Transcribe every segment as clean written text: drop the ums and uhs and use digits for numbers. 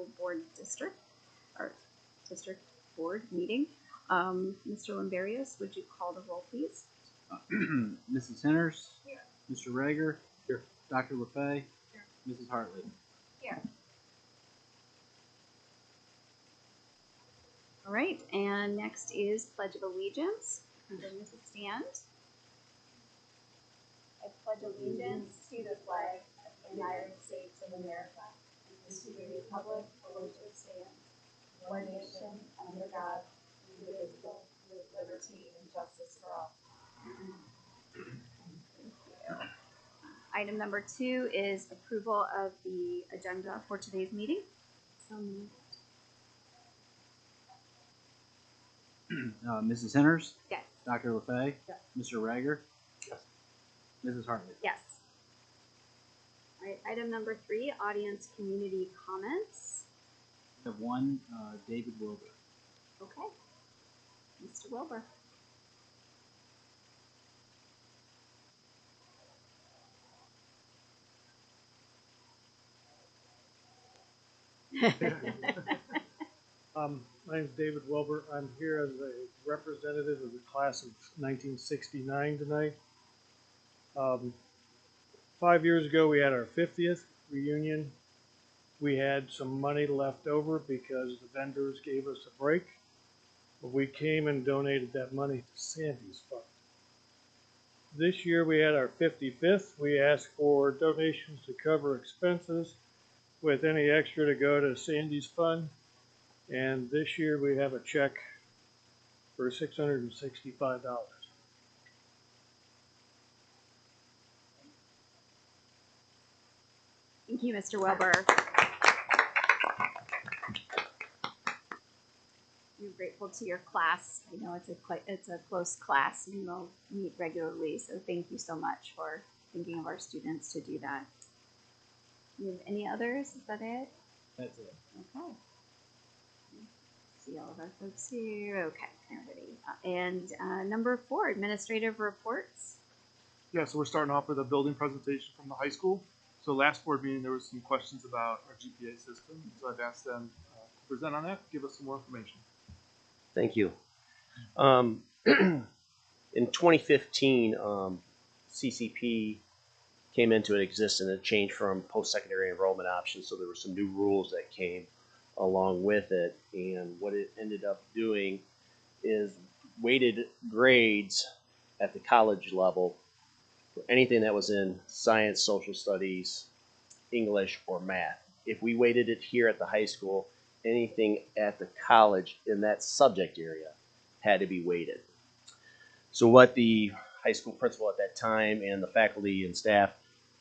School Board District, or District Board meeting. Mr. Limberius, would you call the roll, please? Mrs. Henners? Here. Mr. Rager? Here. Dr. LeFay? Here. Mrs. Hartley? Here. All right, and next is Pledge of Allegiance. And then Mrs. Stand. I pledge allegiance to the flag of the United States of America and to the republic for which it stands, one nation, under God, indivisible, with liberty and justice for all. Item number 2 is approval of the agenda for today's meeting. So moved. Mrs. Henners? Yes. Dr. LeFay? Yes. Mr. Rager? Yes. Mrs. Hartley? Yes. All right, item number 3, audience community comments. We have one, David Wilbur. Okay. Mr. Wilbur. My name is David Wilbur. I'm here as a representative of the class of 1969 tonight. 5 years ago, we had our 50th reunion. We had some money left over because the vendors gave us a break. But we came and donated that money to Sandy's Fund. This year, we had our 55th. We asked for donations to cover expenses, with any extra to go to Sandy's Fund. And this year we have a check for $665. Thank you, Mr. Wilbur. You're grateful to your class. I know it's a close class and we'll meet regularly, so thank you so much for thinking of our students to do that. Do you have any others? Is that it? That's it. Okay. See all of our folks here. Okay, everybody. And number 4, administrative reports. Yeah, so we're starting off with a building presentation from the high school. So last board meeting, there was some questions about our GPA system. So I've asked them to present on that, give us some more information. Thank you. In 2015, CCP came into existence and it changed from post-secondary enrollment options. So there were some new rules that came along with it. And what it ended up doing is weighted grades at the college level for anything that was in science, social studies, English, or math. If we weighted it here at the high school, anything at the college in that subject area had to be weighted. So what the high school principal at that time and the faculty and staff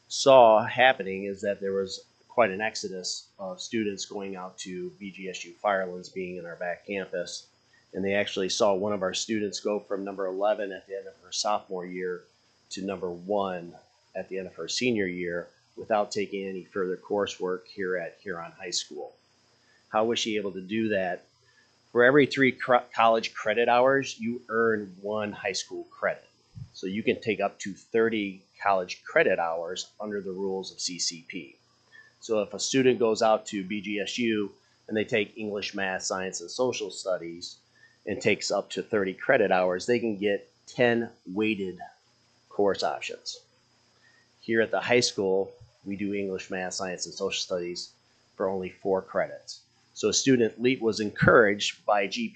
saw happening is that there was quite an exodus of students going out to BGSU Firelands, being in our back campus. And they actually saw one of our students go from number 11 at the end of her sophomore year to number 1 at the end of her senior year without taking any further coursework here at Huron High School. How was she able to do that? For every 3 college credit hours, you earn 1 high school credit. So you can take up to 30 college credit hours under the rules of CCP. So if a student goes out to BGSU and they take English, math, science, and social studies and takes up to 30 credit hours, they can get 10 weighted course options. Here at the high school, we do English, math, science, and social studies for only 4 credits. So a student was encouraged by the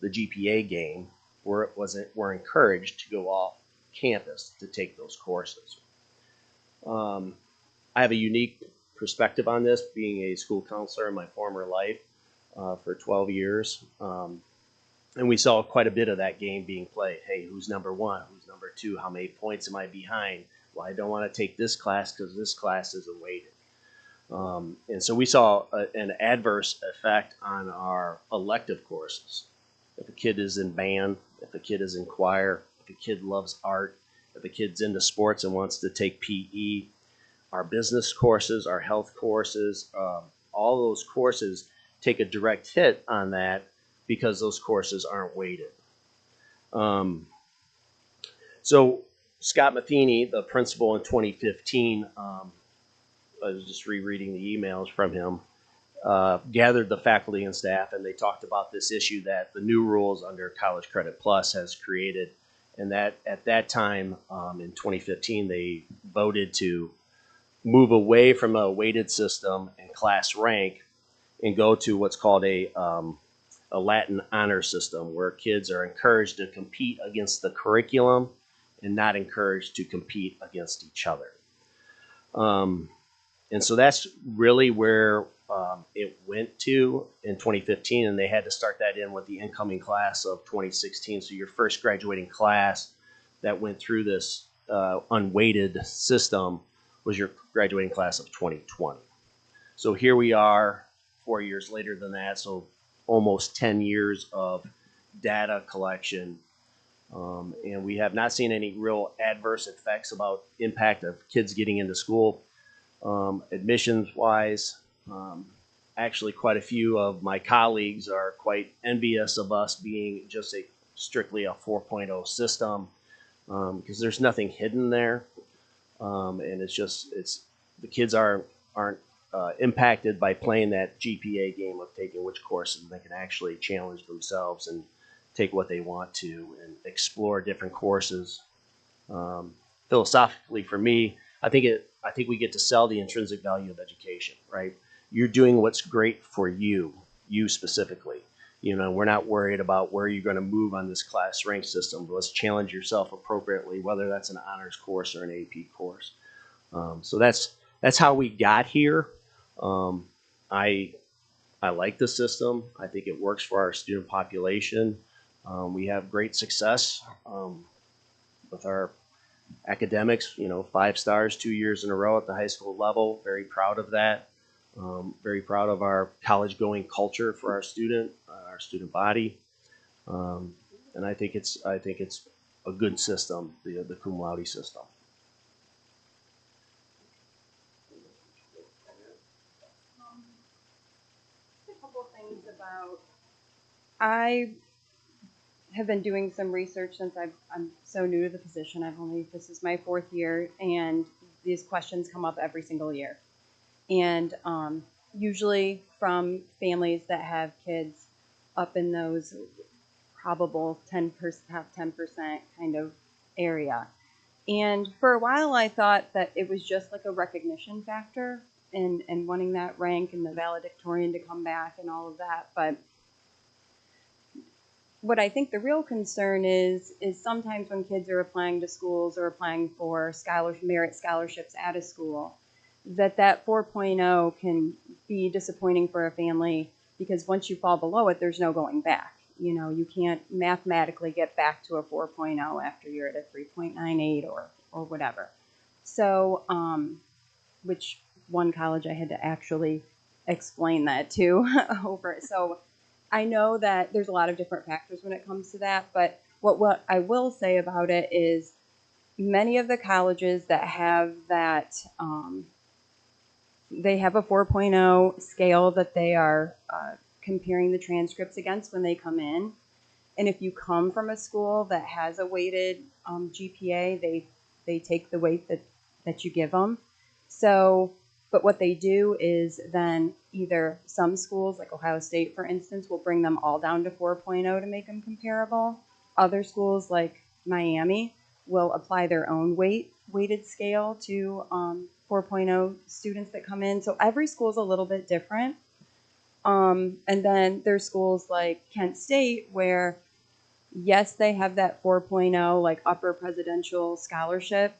GPA game, were encouraged to go off campus to take those courses. I have a unique perspective on this, being a school counselor in my former life for 12 years. And we saw quite a bit of that game being played. Hey, who's number 1? Who's number 2? How many points am I behind? Well, I don't want to take this class because this class isn't weighted. And so we saw an adverse effect on our elective courses. If a kid is in band, if a kid is in choir, if a kid loves art, if a kid's into sports and wants to take PE, our business courses, our health courses, all those courses take a direct hit on that because those courses aren't weighted. So Scott Matheny, the principal in 2015, I was just rereading the emails from him. gathered the faculty and staff, and they talked about this issue that the new rules under College Credit Plus has created, and that at that time in 2015 they voted to move away from a weighted system and class rank and go to what's called a Latin honor system, where kids are encouraged to compete against the curriculum and not encouraged to compete against each other. And so that's really where it went to in 2015, and they had to start that in with the incoming class of 2016. So your first graduating class that went through this unweighted system was your graduating class of 2020. So here we are 4 years later than that, so almost 10 years of data collection. And we have not seen any real adverse effects about impact of kids getting into school. Admissions wise, actually quite a few of my colleagues are quite envious of us being just strictly a 4.0 system, because there's nothing hidden there. And it's the kids aren't impacted by playing that GPA game of taking which courses. They can actually challenge themselves and take what they want to and explore different courses. Philosophically, for me, I think we get to sell the intrinsic value of education, right? You're doing what's great for you specifically. You know, we're not worried about where you're going to move on this class rank system, but let's challenge yourself appropriately, whether that's an honors course or an AP course. So that's how we got here. I like the system. I think it works for our student population. We have great success with our academics, 5 stars 2 years in a row at the high school level. Very proud of that. Very proud of our college going culture for our student body. And I think it's a good system, the cum laude system. A couple of things about, I have been doing some research since I'm so new to the position. This is my 4th year, and these questions come up every single year. And usually from families that have kids up in those probable 10%, top 10% kind of area. And for a while I thought that it was just like a recognition factor and wanting that rank and the valedictorian to come back and all of that. But what I think the real concern is sometimes when kids are applying to schools or applying for merit scholarships at a school, that 4.0 can be disappointing for a family, because once you fall below it, there's no going back. You can't mathematically get back to a 4.0 after you're at a 3.98 or whatever. So, which one college I had to actually explain that to over. So I know that there's a lot of different factors when it comes to that, but what I will say about it is many of the colleges that have that, they have a 4.0 scale that they are comparing the transcripts against when they come in. And if you come from a school that has a weighted GPA, they take the weight that you give them. So, but what they do is then either some schools, like Ohio State, for instance, will bring them all down to 4.0 to make them comparable. Other schools, like Miami, will apply their own weighted scale to 4.0 students that come in. So every school is a little bit different. And then there's schools like Kent State where, yes, they have that 4.0 like upper presidential scholarship.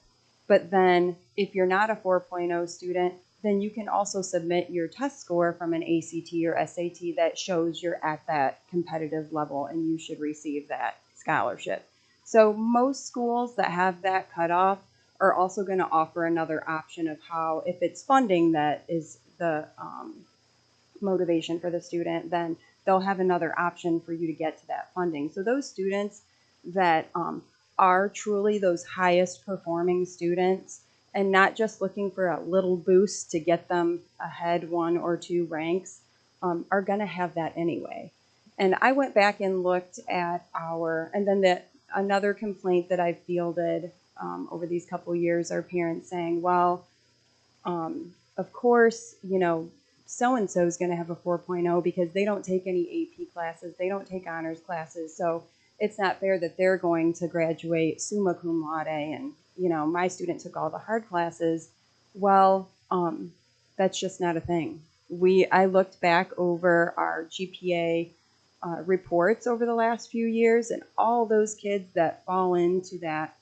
But then if you're not a 4.0 student, then you can also submit your test score from an ACT or SAT that shows you're at that competitive level and you should receive that scholarship. So most schools that have that cutoff are also going to offer another option of how, if it's funding that is the motivation for the student, then they'll have another option for you to get to that funding. So those students that are truly those highest performing students and not just looking for a little boost to get them ahead 1 or 2 ranks are going to have that anyway. And I went back and looked at another complaint that I've fielded over these couple years are parents saying, well, of course, so-and-so is going to have a 4.0 because they don't take any AP classes, they don't take honors classes, so it's not fair that they're going to graduate summa cum laude and, you know, my student took all the hard classes. Well, that's just not a thing. I looked back over our GPA reports over the last few years, and all those kids that fall into that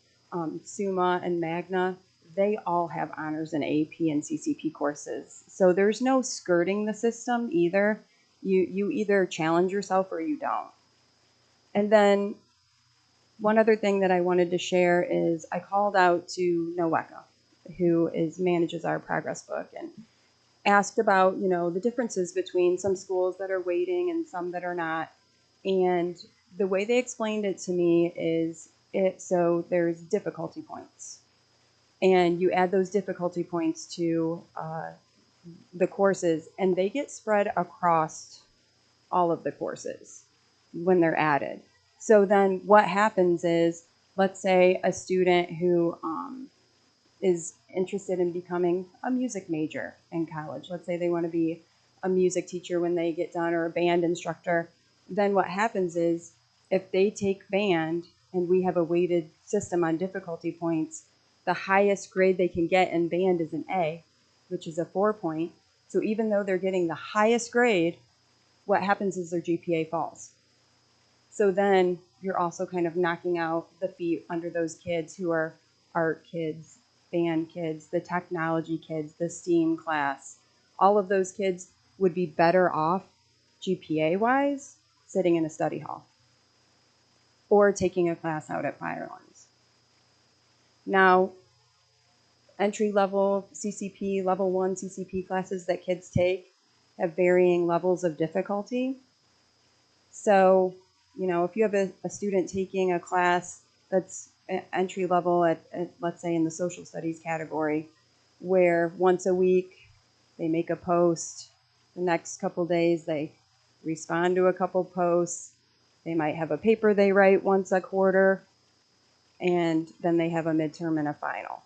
Summa and Magna, they all have honors in AP and CCP courses. So there's no skirting the system either. You either challenge yourself or you don't. And then one other thing that I wanted to share is I called out to NOWECA, who manages our progress book, and asked about, you know, the differences between some schools that are weighting and some that are not. And the way they explained it to me is so there's difficulty points. And you add those difficulty points to the courses, and they get spread across all of the courses when they're added. So then what happens is, let's say a student who is interested in becoming a music major in college. Let's say they want to be a music teacher when they get done, or a band instructor. Then what happens is, if they take band and we have a weighted system on difficulty points, the highest grade they can get in band is an A, which is a 4-point. So even though they're getting the highest grade, what happens is their GPA falls. So then you're also kind of knocking out the feet under those kids who are art kids, band kids, the technology kids, the STEAM class. All of those kids would be better off GPA-wise sitting in a study hall or taking a class out at Firelands. Now, entry-level CCP, level 1 CCP classes that kids take have varying levels of difficulty. So, you know, if you have a student taking a class that's entry level at, let's say, in the social studies category, where once a week they make a post, the next couple days they respond to a couple posts, they might have a paper they write once a quarter, and then they have a midterm and a final.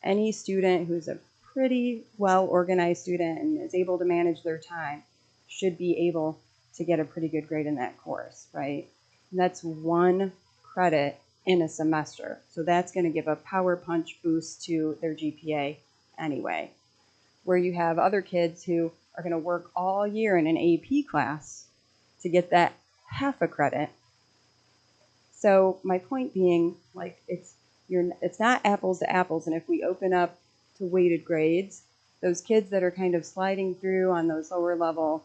Any student who's a pretty well-organized student and is able to manage their time should be able to get a pretty good grade in that course, right? And that's 1 credit in a semester. So that's going to give a power punch boost to their GPA anyway. Where you have other kids who are going to work all year in an AP class to get that half a credit. So my point being, like, it's not apples to apples. And if we open up to weighted grades, those kids that are kind of sliding through on those lower level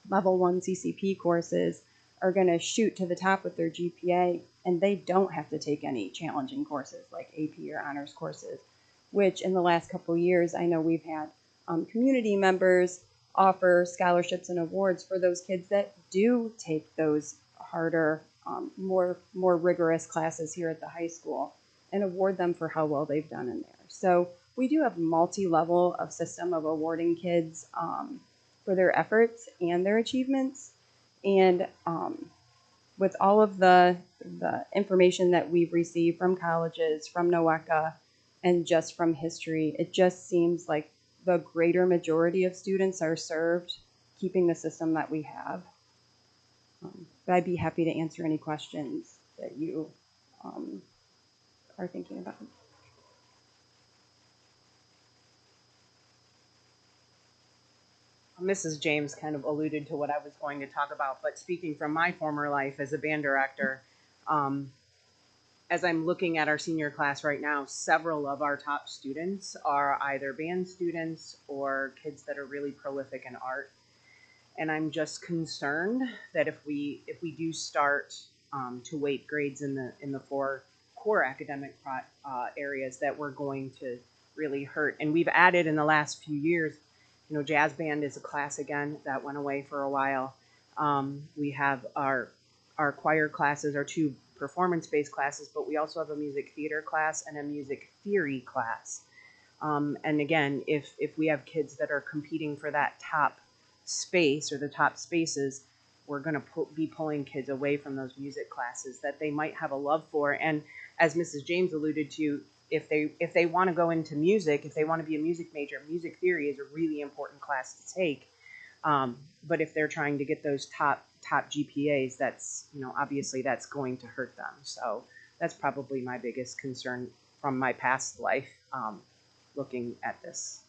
1 CCP courses are going to shoot to the top with their GPA, and they don't have to take any challenging courses like AP or honors courses, which in the last couple of years, I know we've had community members offer scholarships and awards for those kids that do take those harder, more rigorous classes here at the high school, and award them for how well they've done in there. So we do have multi-level of system of awarding kids for their efforts and their achievements. And with all of the information that we've received from colleges, from NOWECA, and just from history, it just seems like the greater majority of students are served keeping the system that we have. But I'd be happy to answer any questions that you are thinking about. Mrs. James kind of alluded to what I was going to talk about, but speaking from my former life as a band director, as I'm looking at our senior class right now, several of our top students are either band students or kids that are really prolific in art. And I'm just concerned that if we do start to weight grades in the 4 core academic areas, that we're going to really hurt. And we've added in the last few years, you know, jazz band is a class again that went away for a while. We have our choir classes, our 2 performance-based classes, but we also have a music theater class and a music theory class. And again, if we have kids that are competing for that top space or the top spaces, we're going to be pulling kids away from those music classes that they might have a love for. And as Mrs. James alluded to, if they want to go into music, if they want to be a music major, music theory is a really important class to take. But if they're trying to get those top GPAs, that's, obviously that's going to hurt them. So that's probably my biggest concern from my past life, looking at this.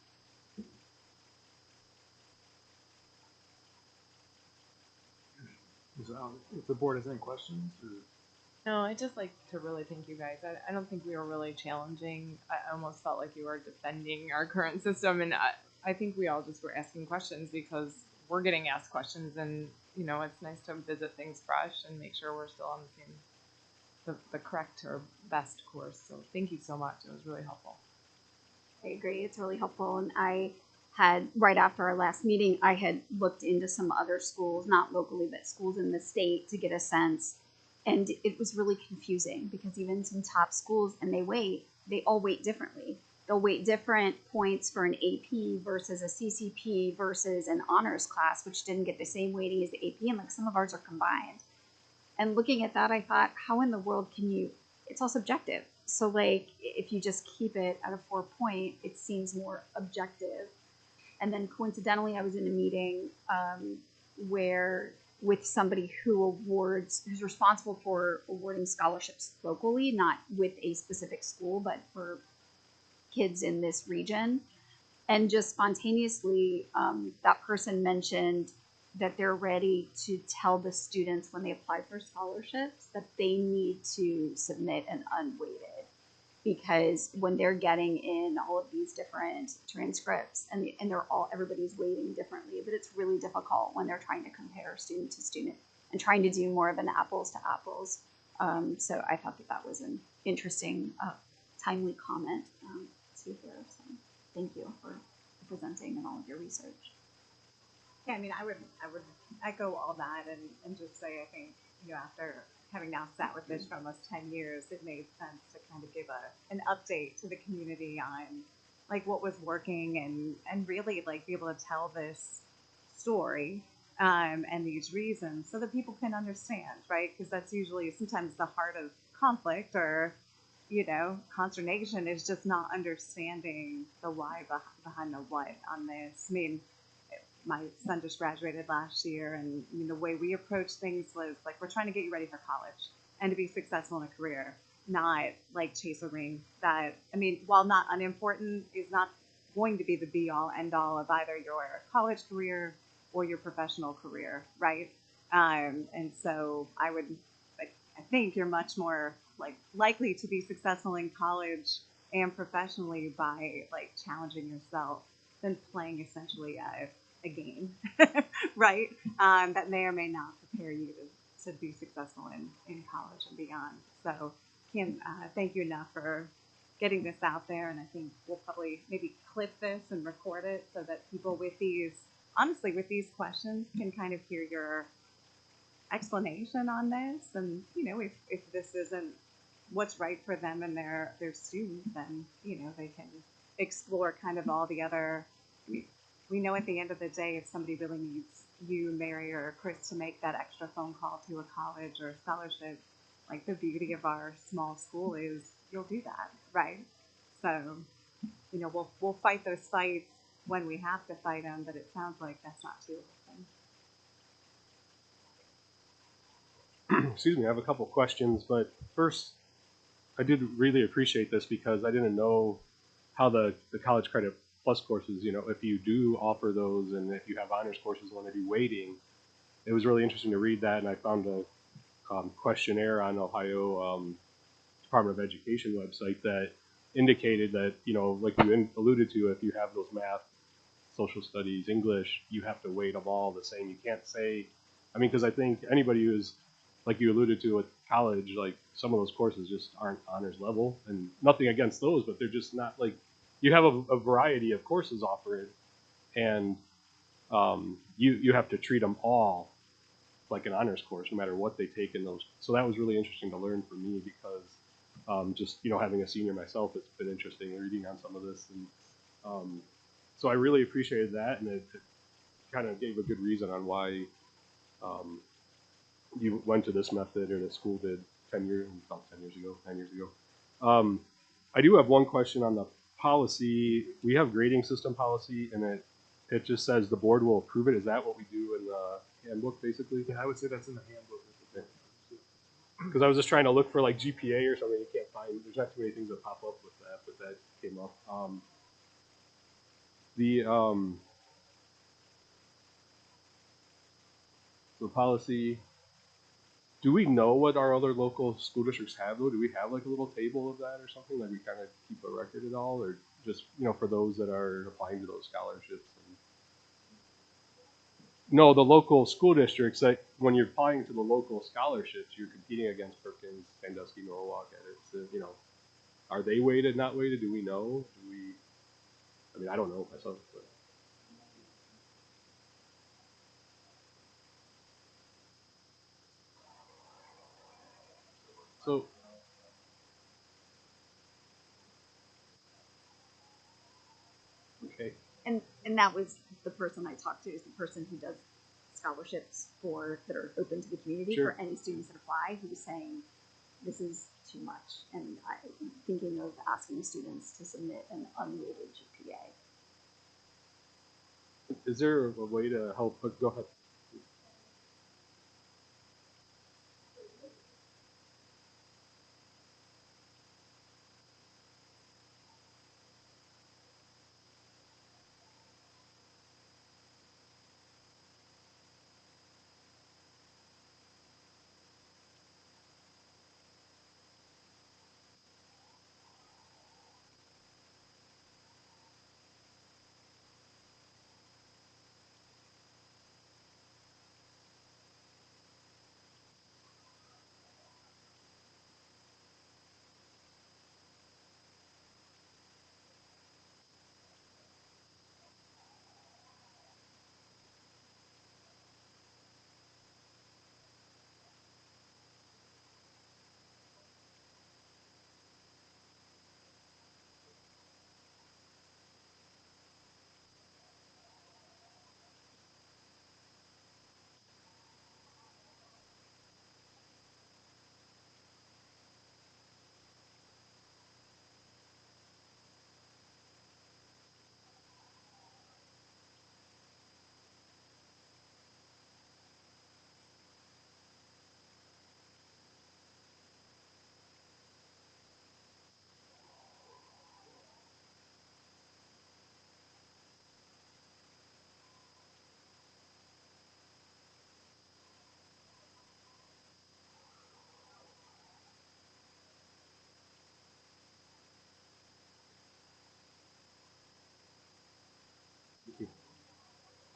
If the board has any questions, or No, I just like to really thank you guys. I don't think we were really challenging. I almost felt like you were defending our current system, and I think we all just were asking questions because we're getting asked questions, and it's nice to visit things fresh and make sure we're still on the same, the correct or best course. So thank you so much. It was really helpful. I agree. It's really helpful. And I had, right after our last meeting, I had looked into some other schools, not locally, but schools in the state to get a sense. And it was really confusing because even some top schools, and they all weight differently. They'll weight different points for an AP versus a CCP versus an honors class, which didn't get the same weighting as the AP. And like some of ours are combined. And looking at that, I thought, how in the world can you, it's all subjective. So like, if you just keep it at a 4-point, it seems more objective. And then coincidentally, I was in a meeting where with somebody who's responsible for awarding scholarships locally, not with a specific school, but for kids in this region. And just spontaneously, that person mentioned that they're ready to tell the students when they apply for scholarships that they need to submit an unweighted, because when they're getting in all of these different transcripts and everybody's weighting differently, but it's really difficult when they're trying to compare student to student and trying to do more of an apples to apples. So I thought that was an interesting, timely comment to hear. So thank you for presenting and all of your research. Yeah, I mean, I would echo all that and just say, I think, after having now sat with this for almost 10 years, it made sense to kind of give an update to the community on like what was working and really like be able to tell this story and these reasons so that people can understand, right? Because that's usually sometimes the heart of conflict or, consternation is just not understanding the why behind the what on this. I mean, my son just graduated last year, and the way we approached things was like, we're trying to get you ready for college and to be successful in a career, not like chase a ring. That, I mean, while not unimportant, is not going to be the be all end all of either your college career or your professional career, right? And so I think you're much more like likely to be successful in college and professionally by like challenging yourself than playing essentially a game, right? That may or may not prepare you to be successful in college and beyond. So, Kim, thank you enough for getting this out there. And I think we'll probably maybe clip this and record it so that people with these questions can kind of hear your explanation on this. And, if this isn't what's right for them and their students, then, they can explore kind of all the other, we know at the end of the day, if somebody really needs you, Mary, or Chris to make that extra phone call to a college or a scholarship, like the beauty of our small school is you'll do that, right? So, we'll fight those fights when we have to fight them, but it sounds like that's not too often. Excuse me, I have a couple questions, but first, I did really appreciate this because I didn't know how the college credit plus courses, if you do offer those and if you have honors courses when they do weighting, it was really interesting to read that. And I found a questionnaire on Ohio Department of Education website that indicated that, like you alluded to, if you have those math, social studies, English, you have to weight them all the same. You can't say, because I think anybody who's, like you alluded to with college, like some of those courses just aren't honors level, and nothing against those, but they're just not like, you have a variety of courses offered, and you have to treat them all like an honors course, no matter what they take in those. So that was really interesting to learn for me because just having a senior myself, it's been interesting reading on some of this, and so I really appreciated that, and it kind of gave a good reason on why you went to this method, or the school did 9 years ago. I do have one question on the policy. We have grading system policy, and it just says the board will approve it. Is that what we do in the handbook, basically? Yeah, I would say that's in the handbook. Because I was just trying to look for like GPA or something. You can't find. There's not too many things that pop up with that, but that came up. The policy. Do we know what our other local school districts have though? Do we have like a little table of that or something? Like we kind of keep a record at all, or just for those that are applying to those scholarships? No, the local school districts. That when you're applying to the local scholarships, you're competing against Perkins, Sandusky, Norwalk. Are they weighted? Not weighted? Do we know? Do we? I mean, I don't know myself. But. So. Okay. And that was the person I talked to, is the person who does scholarships that are open to the community Sure. for any students that apply, who was saying this is too much, and I'm thinking of asking students to submit an unweighted GPA. Is there a way to help? Go ahead.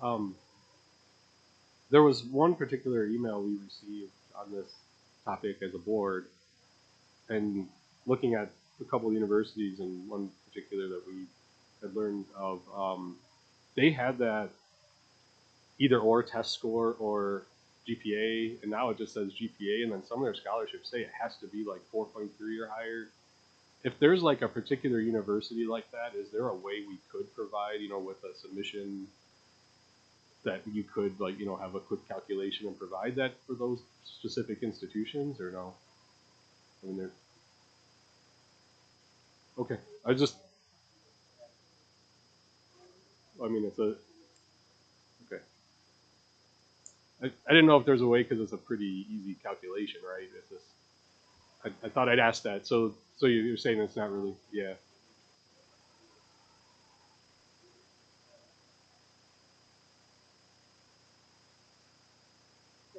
Um, there was one particular email we received on this topic as a board, and looking at a couple of universities and one particular that we had learned of, they had that either or test score or GPA, and now it just says GPA, and then some of their scholarships say it has to be like 4.3 or higher. If there's like a particular university like that, is there a way we could provide, with a submission that you could have a quick calculation and provide that for those specific institutions, or no? I mean, okay. It's okay. I didn't know if there's a way, because it's a pretty easy calculation, right? It's just, I thought I'd ask that. So you're saying it's not really, yeah.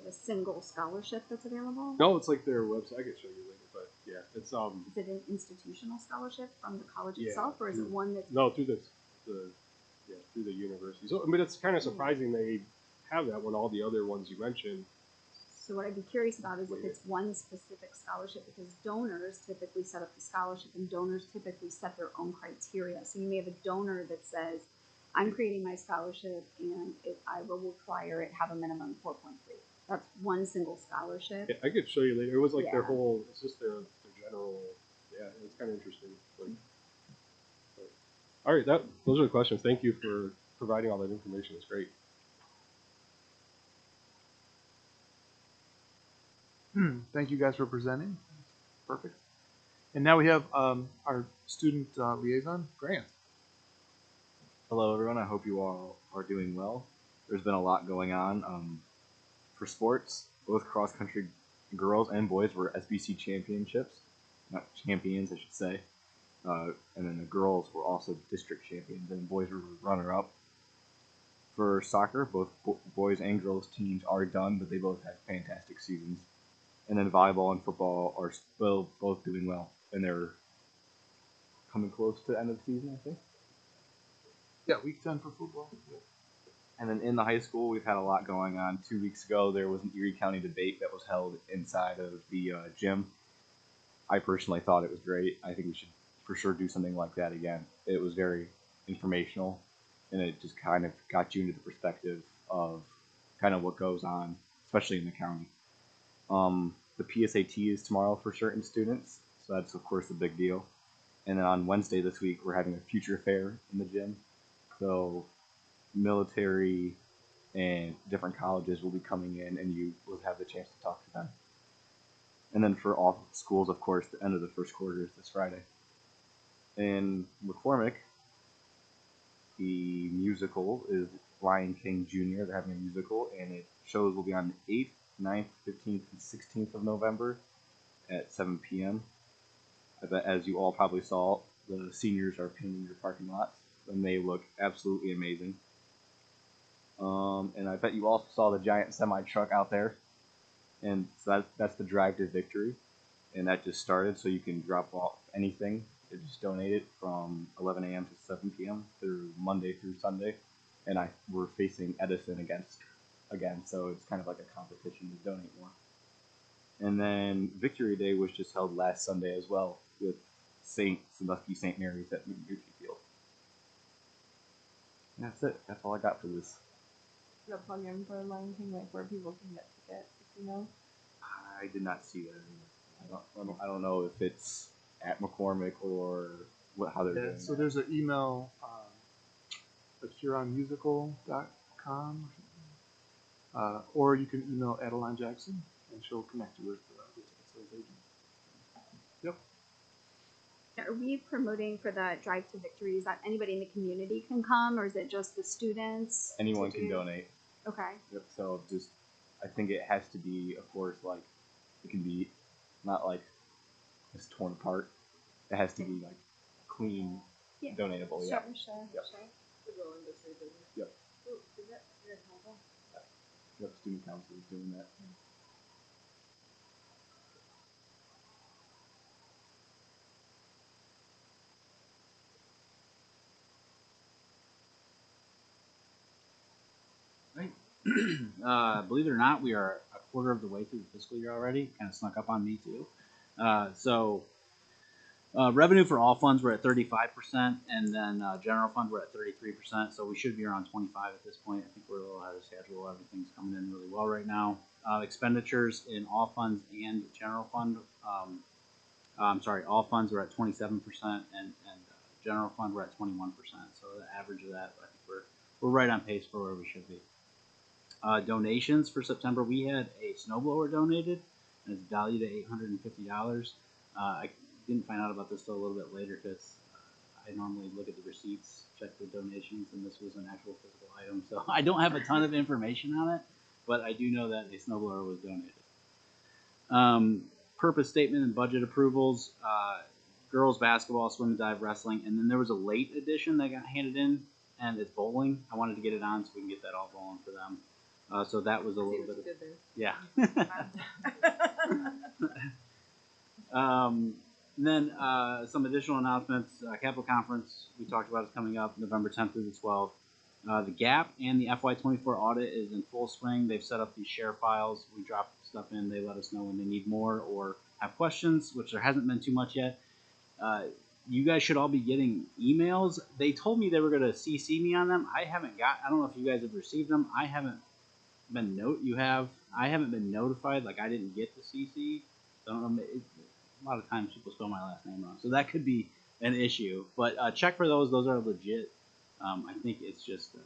A single scholarship that's available? No, it's like their website. I could show you later, but yeah, it's Is it an institutional scholarship from the college yeah, itself, or is it one that's no through through the university. So it's kind of surprising they have that when all the other ones you mentioned. So what I'd be curious about is if it's one specific scholarship, because donors typically set up the scholarship, and donors typically set their own criteria. So you may have a donor that says, I'm creating my scholarship, and I will require it have a minimum 4.3. That's one single scholarship. Yeah, I could show you later. It was like their Yeah. whole, it's just their general, yeah, it's kind of interesting. All right, those are the questions. Thank you for providing all that information. It's great. Thank you guys for presenting. Perfect. And now we have our student liaison, Grant. Hello, everyone. I hope you all are doing well. There's been a lot going on. For sports, both cross country girls and boys were SBC championships, not champions, I should say. And then the girls were also district champions, and boys were runner up. For soccer, both boys and girls teams are done, but they both had fantastic seasons. And then volleyball and football are still both doing well, and they're coming close to the end of the season, I think. Yeah, week 10 for football. Yeah. And then in the high school, we've had a lot going on. 2 weeks ago, there was an Erie County debate that was held inside of the gym. I personally thought it was great. I think we should for sure do something like that again. It was very informational, and it just kind of got you into the perspective of kind of what goes on, especially in the county. The PSAT is tomorrow for certain students, so that's of course a big deal. And then on Wednesday this week, we're having a future fair in the gym. So military and different colleges will be coming in, and you will have the chance to talk to them. And then for all schools, of course, the end of the first quarter is this Friday. In McCormick, the musical is Lion King Jr. They're having a musical, and it shows will be on the 8th, 9th, 15th, and 16th of November at 7 p.m. I bet, as you all probably saw, the seniors are painting your parking lots, and they look absolutely amazing. And I bet you also saw the giant semi-truck out there, and so that's the Drive to Victory, and that just started, so you can drop off anything. They just donate it from 11 a.m. to 7 p.m. through Monday through Sunday, and we're facing Edison again, so it's kind of like a competition to donate more. And then Victory Day was just held last Sunday as well with Sandusky St. Mary's at McNulty Field. And that's it. That's all I got for this. The plug in for Lion King, like where people can get tickets, you know? I did not see that. I don't know if it's at McCormick or how they're doing So that. there's an email, huronmusical.com, or you can email Adeline Jackson, and she'll connect you with the sales agent. Yep. Are we promoting for the Drive to Victory? Is that anybody in the community can come, or is it just the students? Anyone can donate. Okay. Yep. So I think it has to be, of course, like it can be not like it's torn apart. It has to be like clean, Yeah. donatable. Sure, Yeah. sure, Yep. sure. Yep. Yep. Student council is doing that. Right. Believe it or not, we are a quarter of the way through the fiscal year already. Kind of snuck up on me too. Revenue for all funds we're at 35%, and then general fund we're at 33%. So we should be around 25 at this point. I think we're a little ahead of schedule. Everything's coming in really well right now. Expenditures in all funds and general fund. All funds are at 27%, and general fund we're at 21%. So the average of that, I think we're right on pace for where we should be. Donations for September, we had a snowblower donated, and it's valued at $850. I didn't find out about this till a little bit later because I normally look at the receipts, check the donations, and this was an actual physical item. So I don't have a ton of information on it, but I do know that a snowblower was donated. Purpose statement and budget approvals, girls basketball, swim and dive, wrestling, and then there was a late edition that got handed in, and it's bowling. I wanted to get it on so we can get that all rolling for them. So that was a little bit of, yeah. Then some additional announcements. Capital Conference we talked about is coming up November 10th through the 12th. The GAP and the FY24 audit is in full swing. They've set up these share files. We drop stuff in. They let us know when they need more or have questions, which there hasn't been too much yet. You guys should all be getting emails. They told me they were going to CC me on them. I don't know if you guys have received them. I haven't been notified. Like I didn't get the CC. So I don't know. A lot of times people spell my last name wrong, so that could be an issue. But check for those. Those are legit. I think it's just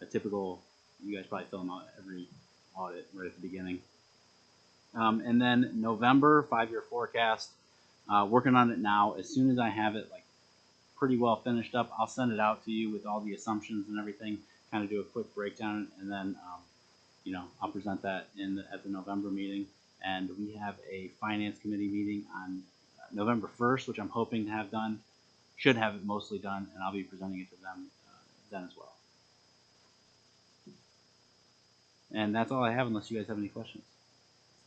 a typical. You guys probably fill them out every audit right at the beginning. And then November 5-year forecast. Working on it now. As soon as I have it like pretty well finished up, I'll send it out to you with all the assumptions and everything. Kind of do a quick breakdown, and then I'll present that at the November meeting. And we have a finance committee meeting on November 1st, which I'm hoping to have done. Should have it mostly done, and I'll be presenting it to them then as well. And that's all I have, unless you guys have any questions.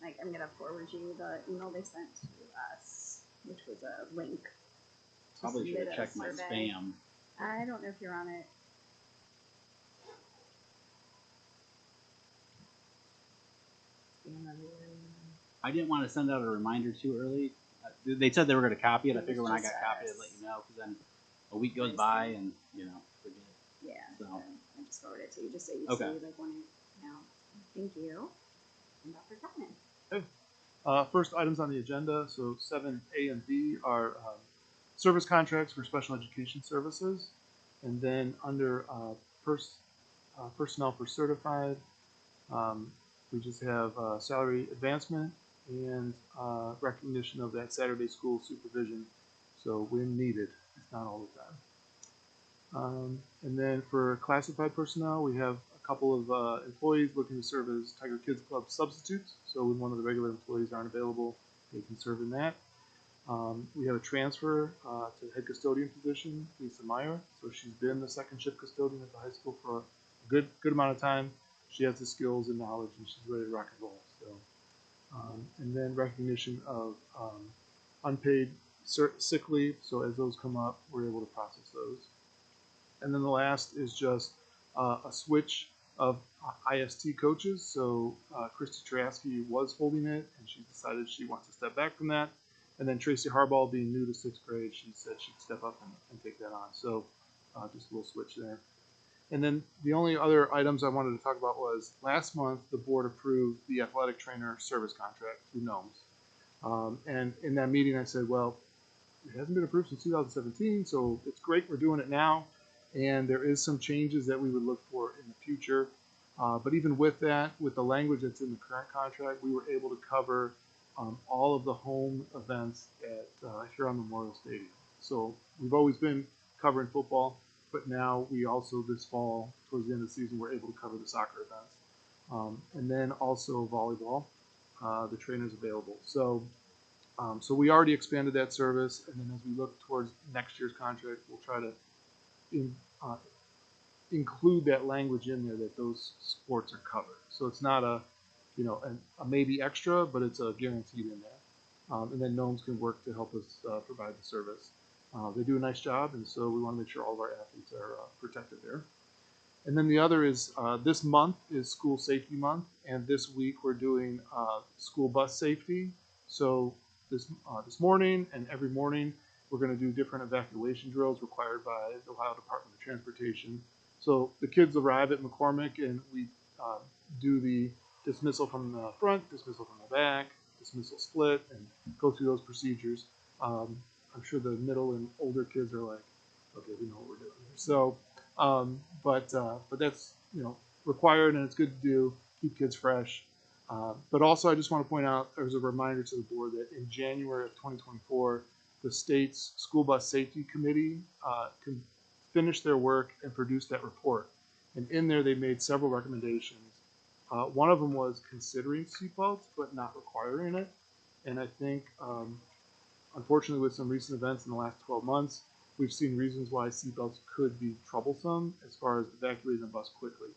Like, I'm gonna forward you the email they sent to us, which was a link. to Probably should submit have a checked my survey. spam. I don't know if you're on it. I didn't want to send out a reminder too early. They said they were going to copy it. I figured when I got copied, I'd let you know, because then a week goes by and forget. Yeah. So. I just forwarded it to you, just so you Okay. see like when it now. Thank you. And Dr. Chapman. First items on the agenda, so 7A and B are service contracts for special education services. And then under personnel for certified, we just have salary advancement and recognition of that Saturday school supervision. So when needed, it's not all the time. And then for classified personnel, we have a couple of employees looking to serve as Tiger Kids Club substitutes. So when one of the regular employees aren't available, they can serve in that. We have a transfer to the head custodian position, Lisa Meyer. So she's been the second shift custodian at the high school for a good amount of time. She has the skills and knowledge, and she's ready to rock and roll. So, and then recognition of unpaid sick leave. So as those come up, we're able to process those. And then the last is just a switch of IST coaches. So Christy Traskey was holding it, and she decided she wants to step back from that. And then Tracy Harbaugh, being new to 6th grade, she said she'd step up and take that on. So just a little switch there. And then the only other items I wanted to talk about was last month the board approved the athletic trainer service contract through Gnomes. And in that meeting I said, well, it hasn't been approved since 2017, so it's great we're doing it now. And there is some changes that we would look for in the future. But even with that, with the language that's in the current contract, we were able to cover all of the home events at Huron Memorial Stadium. So we've always been covering football, but now we also this fall, towards the end of the season, we're able to cover the soccer events. And then also volleyball, the trainer's available. So we already expanded that service, and then as we look towards next year's contract, we'll try to include that language in there that those sports are covered. So it's not a maybe extra, but it's a guaranteed in there. And then Gnomes can work to help us provide the service. They do a nice job, and so we want to make sure all of our athletes are protected there. And then the other is this month is School Safety Month, and this week we're doing school bus safety. So this morning and every morning we're going to do different evacuation drills required by the Ohio Department of Transportation. So the kids arrive at McCormick, and we do the dismissal from the front, dismissal from the back, dismissal split, and go through those procedures. I'm sure the middle and older kids are like, okay, we know what we're doing here. So, but that's required, and it's good to do, keep kids fresh. But also, I just want to point out, there's a reminder to the board that in January of 2024, the state's School Bus Safety Committee can finish their work and produce that report. And in there, they made several recommendations. One of them was considering seatbelts, but not requiring it. And I think, unfortunately, with some recent events in the last 12 months, we've seen reasons why seatbelts could be troublesome as far as evacuating a bus quickly.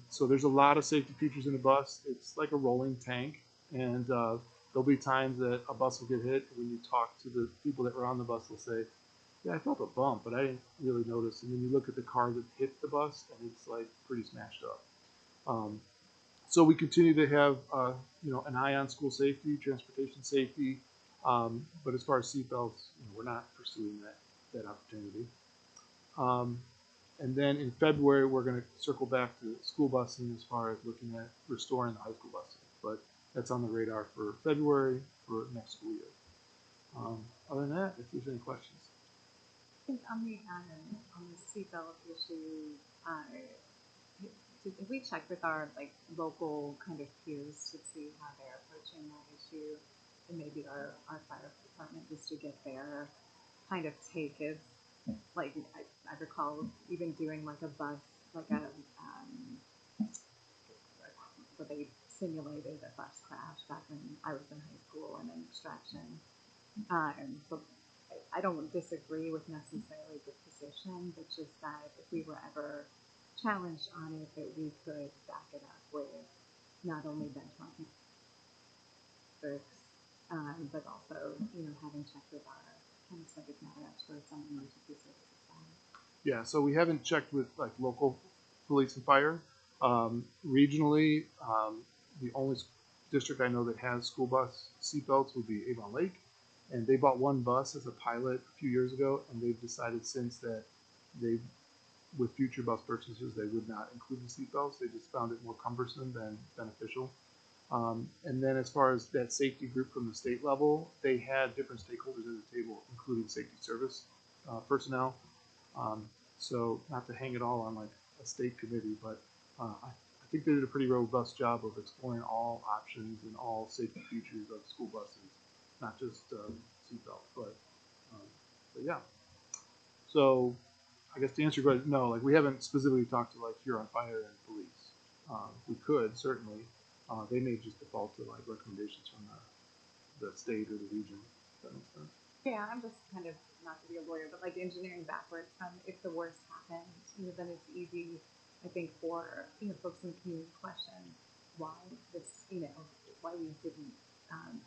So there's a lot of safety features in the bus. It's like a rolling tank, and there'll be times that a bus will get hit. And when you talk to the people that were on the bus, they'll say, yeah, I felt a bump, but I didn't really notice. And then you look at the car that hit the bus, and it's like pretty smashed up. So we continue to have an eye on school safety, transportation safety, but as far as seatbelts, we're not pursuing that opportunity. And then in February, we're going to circle back to school busing as far as looking at restoring the high school busing. But that's on the radar for February for next school year. Other than that, if there's any questions. I think on the seatbelt issue, have we checked with our local kind of peers to see how they're approaching that issue? and maybe our fire department just to get their kind of take is like I recall even doing like a bus, like a where they simulated a bus crash back when I was in high school and then extraction. So I don't disagree with necessarily the position, but just that if we were ever challenged on it, that we could back it up with not only benchmarking but also, having checked with our kind of subject matter experts on emergency services side. Yeah, so we haven't checked with like local police and fire. Regionally, the only district I know that has school bus seatbelts would be Avon Lake, and they bought one bus as a pilot a few years ago, and they've decided since that they, with future bus purchases, they would not include the seatbelts. They just found it more cumbersome than beneficial. And then as far as that safety group from the state level, they had different stakeholders at the table, including safety service personnel. So not to hang it all on like a state committee, but I think they did a pretty robust job of exploring all options and all safety features of school buses, not just seatbelts, but yeah. So I guess to answer your question, no, like we haven't specifically talked to like Huron Fire and police. We could certainly. They may just default to like recommendations from the state or the region. If that makes sense. Yeah, I'm just kind of not to be a lawyer, but like engineering backwards from if the worst happens, then it's easy, I think, for folks in the community to question why this, why we didn't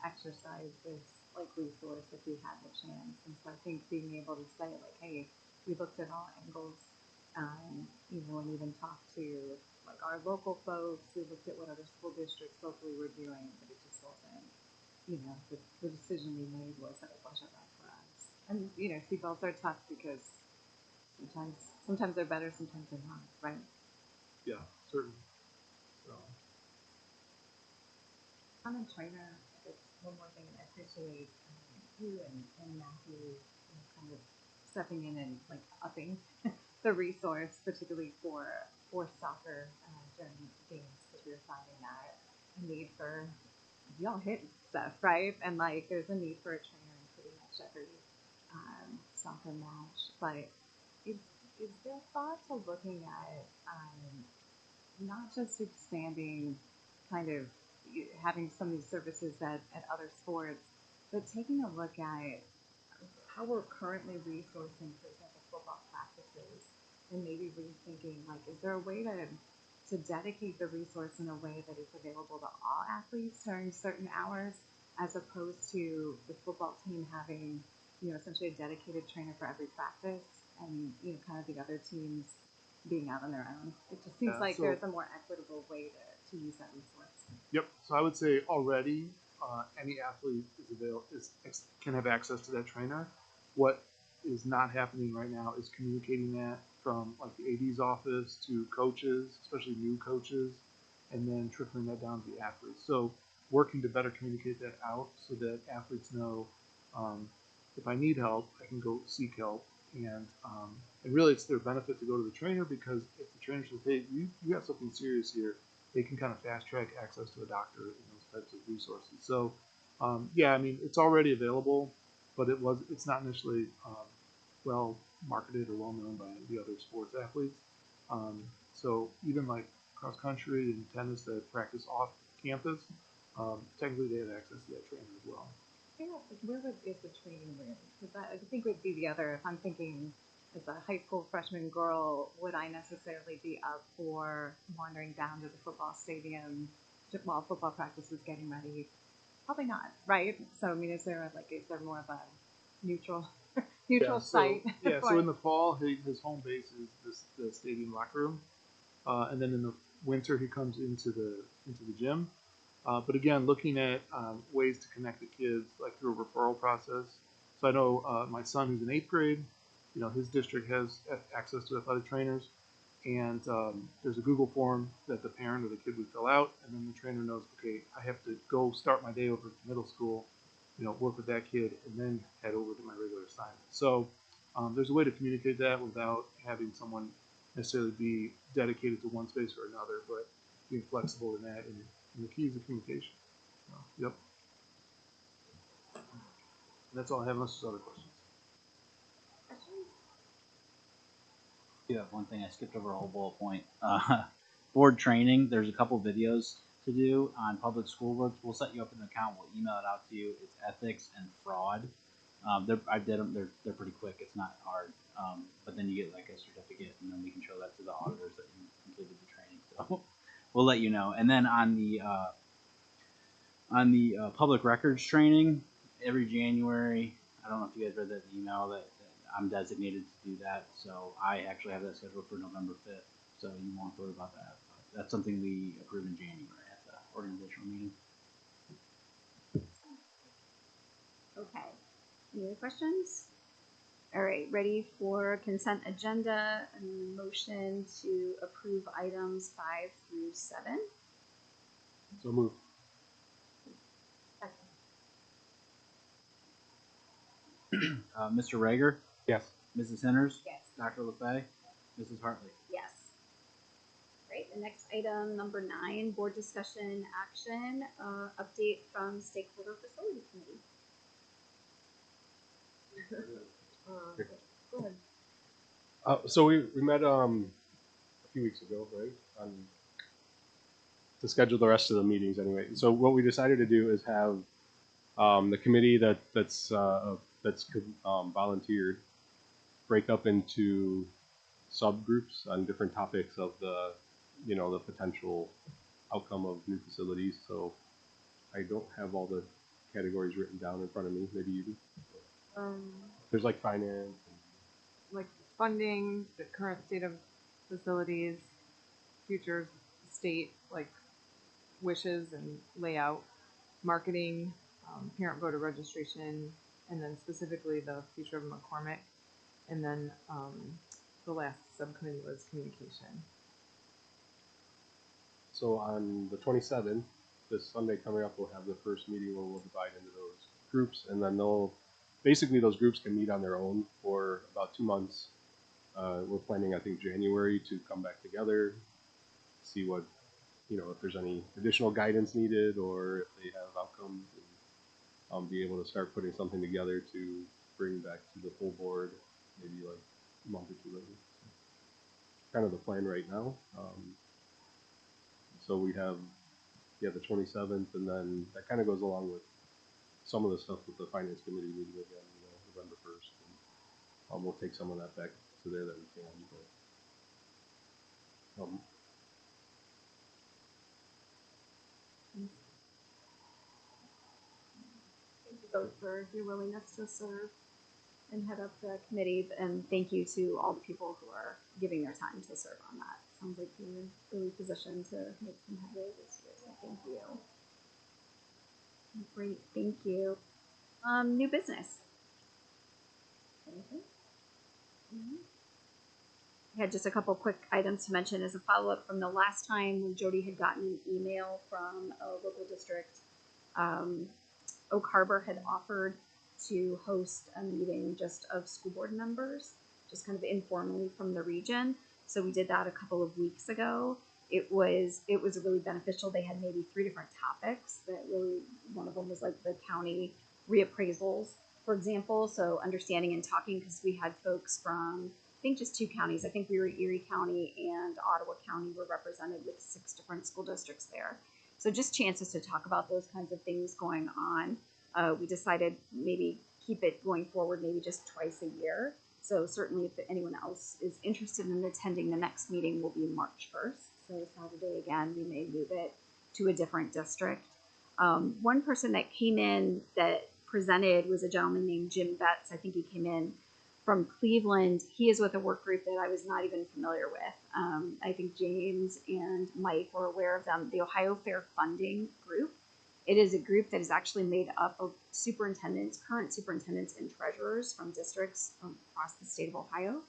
exercise this like resource if we had the chance. And so I think being able to say like, hey, we looked at all angles, and even talked to like our local folks. We looked at what other school districts locally were doing, but it just wasn't. The decision we made was that it wasn't right for us. And seatbelts are tough because sometimes they're better, sometimes they're not, right? Yeah, certainly. So. I'm a trainer. That's one more thing. I appreciate you and Matthew kind of stepping in and like upping the resource, particularly for soccer during games, because we were finding that a need for y'all hit stuff, right? And like there's a need for a trainer in pretty much every soccer match. But is there thought to looking at not just expanding, kind of having some of these services at other sports, but taking a look at how we're currently resourcing, for example, football practices, and maybe rethinking like, is there a way to dedicate the resource in a way that is available to all athletes during certain hours, as opposed to the football team having, essentially a dedicated trainer for every practice, and kind of the other teams being out on their own. It just seems like there's a more equitable way to use that resource. Yep. So I would say already any athlete can have access to that trainer. What is not happening right now is communicating that from like the AD's office to coaches, especially new coaches, and then trickling that down to the athletes. So working to better communicate that out so that athletes know if I need help, I can go seek help. And really it's their benefit to go to the trainer, because if the trainer says, hey, you have something serious here, they can kind of fast track access to a doctor and those types of resources. So yeah, I mean, it's already available, but it's not initially well marketed or well known by the other sports athletes. So even like cross country and tennis that practice off campus, technically they have access to that trainer as well. Yeah, where is the training room? Because I think would be the other. If I'm thinking as a high school freshman girl, would I necessarily be up for wandering down to the football stadium while football practice is getting ready? Probably not, right? So I mean, is there more of a neutral site? So in the fall, his home base is the stadium locker room, and then in the winter he comes into the gym. But again, looking at ways to connect the kids, like through a referral process. So I know my son, who's in 8th grade, his district has access to athletic trainers, and there's a Google form that the parent or the kid would fill out, and then the trainer knows, okay, I have to go start my day over to middle school, work with that kid, and then head over to my regular assignment. So there's a way to communicate that without having someone necessarily be dedicated to one space or another, but being flexible in that. And the key is the communication. Yep. That's all I have unless there's other questions. Yeah, one thing I skipped over a whole bullet point. Board training. There's a couple videos to do on public school boards. We'll set you up an account. We'll email it out to you. It's ethics and fraud. I did them. They're pretty quick. It's not hard. But then you get like a certificate, and then we can show that to the auditors that you completed the training. So we'll let you know. And then on the public records training, every January. I don't know if you guys read that email that I'm designated to do that. So I actually have that scheduled for November 5th. So you won't have to worry about that. That's something we approve in January at the organizational meeting. Okay. Any other questions? All right, ready for consent agenda and motion to approve items 5 through 7. So move. Mr. Rager, Yes. Mrs. Henners, Yes. Dr. LeFay, Mrs. Hartley. Yes. Great. The next item, number 9, board discussion action, update from stakeholder facility committee. Go ahead. So we met a few weeks ago, right? To schedule the rest of the meetings anyway. So what we decided to do is have the committee that's volunteered break up into subgroups on different topics of the potential outcome of new facilities. So I don't have all the categories written down in front of me. Maybe you do. There's like finance. Like funding, the current state of facilities, future state, like wishes and layout, marketing, parent voter registration, and then specifically the future of McCormick. And then the last subcommittee was communication. So on the 27th, this Sunday coming up, we'll have the first meeting where we'll divide into those groups, and then those groups can meet on their own for about 2 months. We're planning, I think, January to come back together, see what, if there's any additional guidance needed or if they have outcomes, and be able to start putting something together to bring back to the full board, maybe like a month or 2 later. Kind of the plan right now. So we have, the 27th, and then that kind of goes along with some of the stuff with the finance committee meeting again, November 1st. And, we'll take some of that back to there that we can. But, Thank you both for your willingness to serve and head up the committee, and thank you to all the people who are giving their time to serve on that. Sounds like you're really positioned to make some headway this year, so thank you. Great, thank you. New business. Anything? I had just a couple quick items to mention as a follow-up from the last time when Jody had gotten an email from a local district. Oak Harbor had offered to host a meeting just of school board members, just kind of informally from the region. So we did that a couple of weeks ago. It was really beneficial. They had maybe 3 different topics that really, one of them was like the county reappraisals, for example. So understanding and talking, because we had folks from, I think just 2 counties. I think we were Erie County and Ottawa County were represented with 6 different school districts there. So just chances to talk about those kinds of things going on. We decided maybe keep it going forward, maybe just twice a year. So certainly if anyone else is interested in attending, the next meeting will be March 1st. So Saturday again, we may move it to a different district. One person that came in that presented was a gentleman named Jim Betts. I think he came in from Cleveland. He is with a work group that I was not even familiar with. I think James and Mike were aware of them, the Ohio Fair Funding Group. It is a group that is actually made up of superintendents, current superintendents and treasurers from districts across the state of Ohio.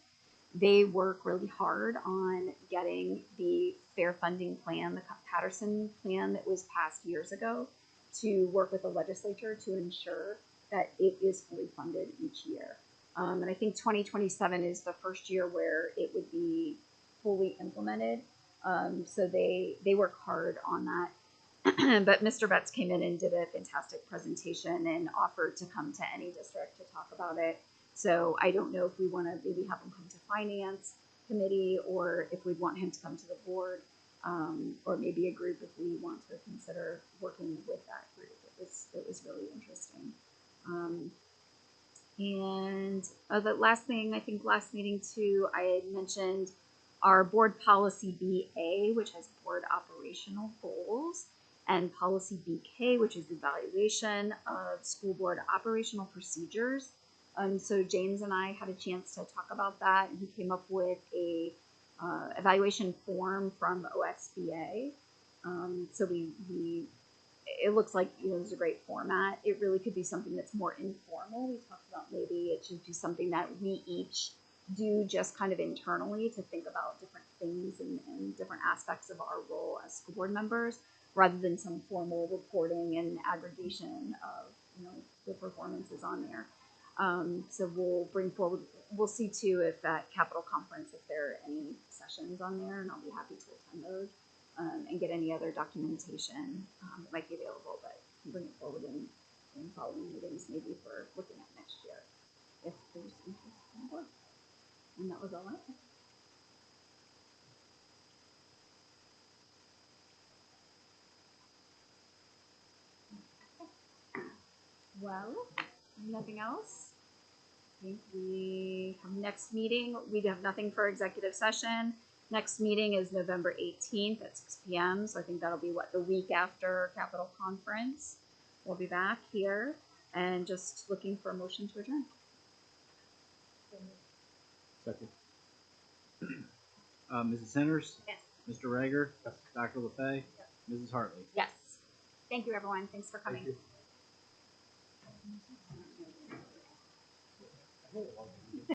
They work really hard on getting the fair funding plan, the Patterson plan that was passed years ago, to work with the legislature to ensure that it is fully funded each year. And I think 2027 is the first year where it would be fully implemented. So they work hard on that. but Mr. Betts came in and did a fantastic presentation and offered to come to any district to talk about it. So I don't know if we want to maybe have him come to finance committee or if we'd want him to come to the board, or maybe a group if we want to consider working with that group. It was really interesting. And the last thing, I think last meeting too, I had mentioned our board policy BA, which has board operational goals, and policy BK, which is evaluation of school board operational procedures. So James and I had a chance to talk about that, and he came up with a evaluation form from OSBA. So it looks like, you know, there's a great format. It really could be something that's more informal. We talked about maybe it should be something that we each do just kind of internally to think about different things and different aspects of our role as school board members, rather than some formal reporting and aggregation of, you know, the performances on there. So we'll bring forward, we'll see too if at Capitol Conference, if there are any sessions on there, and I'll be happy to attend those. And get any other documentation that might be available, but bring it forward in following meetings, maybe for looking at next year, if there's interest in the board. And that was all I had. Well, nothing else. I think we have next meeting. We have nothing for executive session. Next meeting is November 18th at 6 p.m. So I think that'll be the week after Capitol Conference. We'll be back here and just looking for a motion to adjourn. Second. Mrs. Sanders? Yes. Mr. Rager? Yes. Dr. LeFay? Yes. Mrs. Hartley? Yes. Thank you, everyone. Thanks for coming. Thank you.